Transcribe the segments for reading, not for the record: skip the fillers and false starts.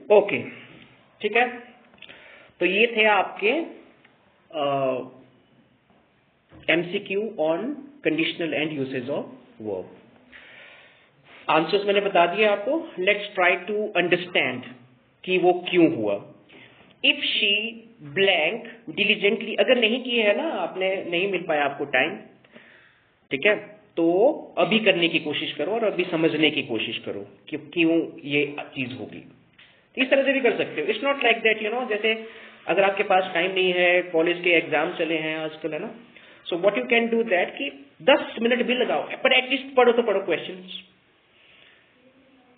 Okay, ठीक है। तो ये थे आपके MCQ on conditional and usage of verb. Answers मैंने बता दिए आपको। लेट्स ट्राई टू अंडरस्टैंड कि वो क्यों हुआ। इफ शी ब्लैंक डिलीजेंटली, अगर नहीं किए है ना आपने, नहीं मिल पाया आपको टाइम, ठीक है, तो अभी करने की कोशिश करो और अभी समझने की कोशिश करो कि क्यों ये चीज होगी। इस तरह से भी कर सकते हो। It's not like that, you know, जैसे अगर आपके पास टाइम नहीं है, कॉलेज के एग्जाम चले हैं आजकल, है ना, so what you can do that कि 10 मिनट भी लगाओ, पर एटलीस्ट पढ़ो तो पढ़ो क्वेश्चंस।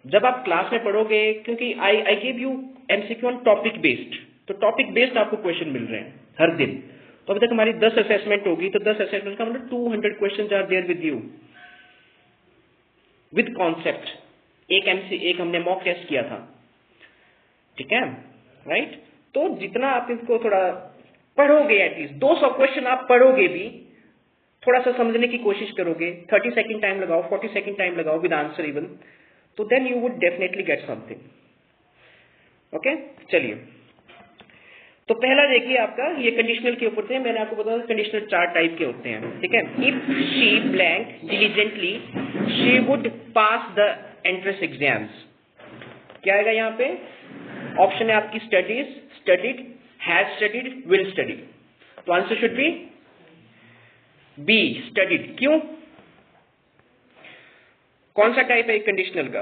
जब आप क्लास में पढ़ोगे, क्योंकि I give you MCQ on topic based, तो टॉपिक बेस्ड आपको क्वेश्चन मिल रहे हैं हर दिन। तो अभी तक हमारी 10 असेसमेंट होगी, तो 10 असेसमेंट का मतलब 200 question are there with you with concept. एक हमने मॉक टेस्ट किया था, ठीक है, राइट। तो जितना आप इसको थोड़ा पढ़ोगे, एटलीस्ट 200 क्वेश्चन आप पढ़ोगे भी, थोड़ा सा समझने की कोशिश करोगे, 30 सेकंड टाइम लगाओ, 40 सेकंड टाइम लगाओ विद आंसर इवन, तो then you would definitely get something. Okay, चलिए। तो पहला देखिए आपका, ये कंडीशनल के ऊपर थे। मैंने आपको बताया कंडीशनल 4 टाइप के होते हैं, ठीक है। If she blank diligently she would pass the entrance exams. क्या आएगा यहाँ पे? ऑप्शन है आपकी studies, studied, has studied, will study. तो answer should be B, studied. क्यों? कौन सा टाइप है कंडीशनल का?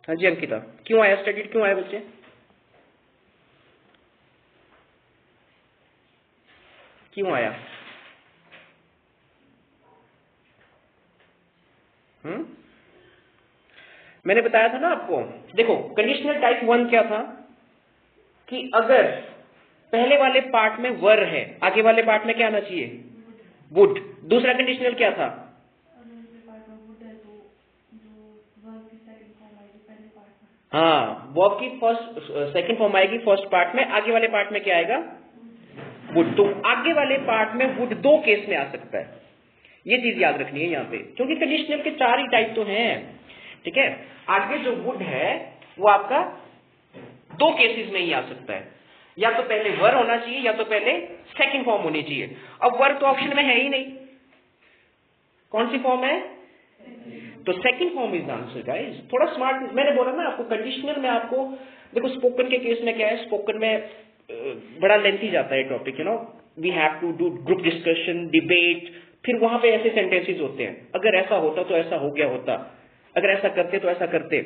हाँ जी अंकिता, क्यों आया स्टडीड, क्यों आया बच्चे? क्यों आया? मैंने बताया था ना आपको, देखो कंडीशनल टाइप 1 क्या था कि अगर पहले वाले पार्ट में वर है, आगे वाले पार्ट में क्या आना चाहिए? वुड। दूसरा कंडीशनल क्या था? हाँ, वर्ब की सेकंड फॉर्म आएगी फर्स्ट पार्ट में, आगे वाले पार्ट में क्या आएगा? वुड। तो आगे वाले पार्ट में वुड 2 केस में आ सकता है, ये चीज याद रखनी है यहाँ पे, क्योंकि कंडीशनल के 4 ही टाइप तो हैं, ठीक है। आगे जो वुड है वो आपका 2 केसेस में ही आ सकता है, या तो पहले वर होना चाहिए या तो पहले सेकंड फॉर्म होनी चाहिए। अब वर तो ऑप्शन में है ही नहीं, कौन सी फॉर्म है? तो second form is answer guys. थोड़ा स्मार्ट, मैंने बोला ना आपको कंडीशनल में आपको, देखो स्पोकन के केस में क्या है, स्पोकन में बड़ा लेंथी जाता है topic, you know, we have to do group discussion, debate, फिर वहां पे ऐसे सेंटेंसेस होते हैं, अगर ऐसा होता तो ऐसा हो गया होता, अगर ऐसा करते तो ऐसा करते,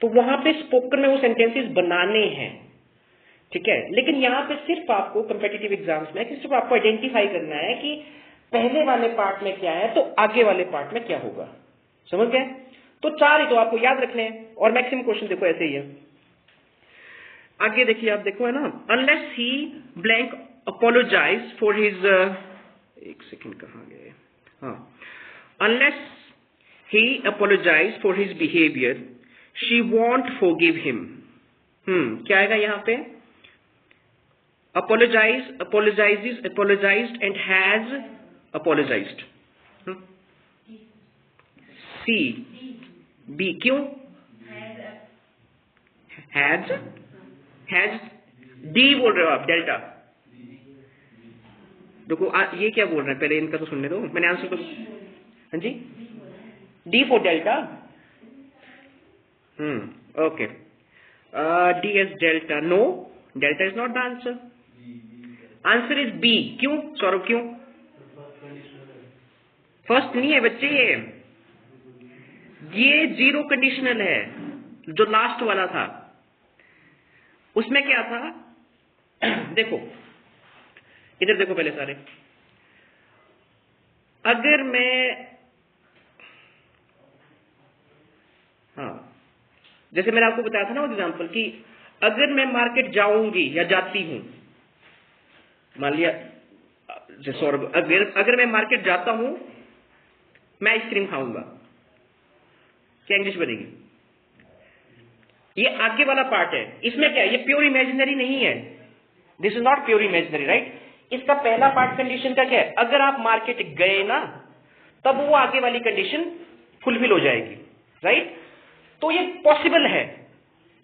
तो वहां पे स्पोकन में वो सेंटेंसेस बनाने हैं, ठीक है। लेकिन यहाँ पे सिर्फ आपको कम्पिटिटिव एग्जाम्स में सिर्फ आपको आइडेंटिफाई करना है कि पहले वाले पार्ट में क्या है तो आगे वाले पार्ट में क्या होगा, समझ गए? तो 4 ही तो आपको याद रखने हैं, और मैक्सिमम क्वेश्चन देखो ऐसे ही है। आगे देखिए, आप देखो, है ना, unless he blank apologises for his, एक सेकेंड कहाँ गए, हाँ, unless he apologises for his behaviour she won't forgive him. क्या आएगा यहाँ पे? apologize, apologizes, apologized and has apologized. C, B, क्यों? has D बोल रहे हो आप, डेल्टा। देखो ये क्या बोल रहे हैं, पहले इनका तो सुनने दो, मैंने आंसर तो, हाँ जी, D for delta. Okay, D as delta, no, delta is not the answer, answer is B. क्यों सौरभ, क्यों? फर्स्ट नहीं है बच्चे, ये 0 कंडीशनल है, जो लास्ट वाला था उसमें क्या था? देखो इधर देखो पहले सारे, अगर मैं, हाँ, जैसे मैंने आपको बताया था ना एग्जांपल कि अगर मैं मार्केट जाऊंगी या जाती हूं, मान लिया सौरभ, अगर मैं मार्केट जाता हूं, मैं आइसक्रीम खाऊंगा, क्या इंग्लिश बनेगी? ये आगे वाला पार्ट है, इसमें क्या है, ये प्योर इमेजिनरी नहीं है, this is not pure imaginary, right. इसका पहला पार्ट कंडीशन का क्या है? अगर आप मार्केट गए ना, तब वो आगे वाली कंडीशन फुलफिल हो जाएगी, राइट। तो ये पॉसिबल है,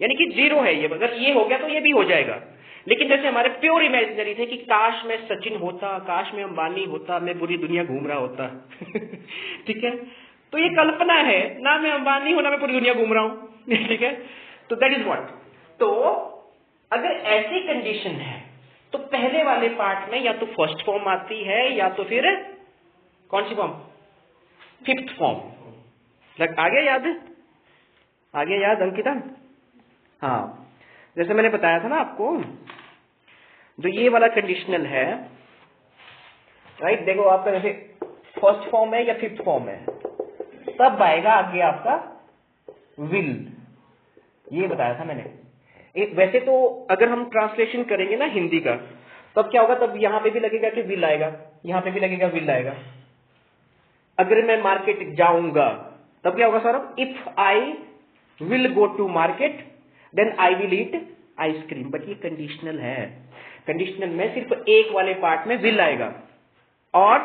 यानी कि जीरो है ये, अगर ये हो गया तो ये भी हो जाएगा। लेकिन जैसे हमारे प्योर इमेजिनरी थे कि काश मैं सचिन होता, काश मैं अंबानी होता, मैं पूरी दुनिया घूम रहा होता ठीक है, तो ये कल्पना है ना, मैं अंबानी हूं ना मैं पूरी दुनिया घूम रहा हूं ठीक है, तो दैट इज व्हाट। तो अगर ऐसी कंडीशन है तो पहले वाले पार्ट में या तो फर्स्ट फॉर्म आती है या तो फिर कौन सी फॉर्म, फिफ्थ फॉर्म। आ गया याद, आ गया याद अंकिता? हाँ, जैसे मैंने बताया था ना आपको, जो ये वाला कंडीशनल है, राइट, देखो आपका जैसे फर्स्ट फॉर्म है या फिफ्थ फॉर्म है, तब आएगा आगे आपका विल, ये बताया था मैंने। वैसे तो अगर हम ट्रांसलेशन करेंगे ना हिंदी का, तब क्या होगा, तब यहां पे भी लगेगा कि विल आएगा, यहां पे भी लगेगा विल आएगा। अगर मैं मार्केट जाऊंगा तब क्या होगा Saurabh, if I will go to market then I will eat ice cream. But ये कंडीशनल है, कंडीशनल में सिर्फ एक वाले पार्ट में विल आएगा और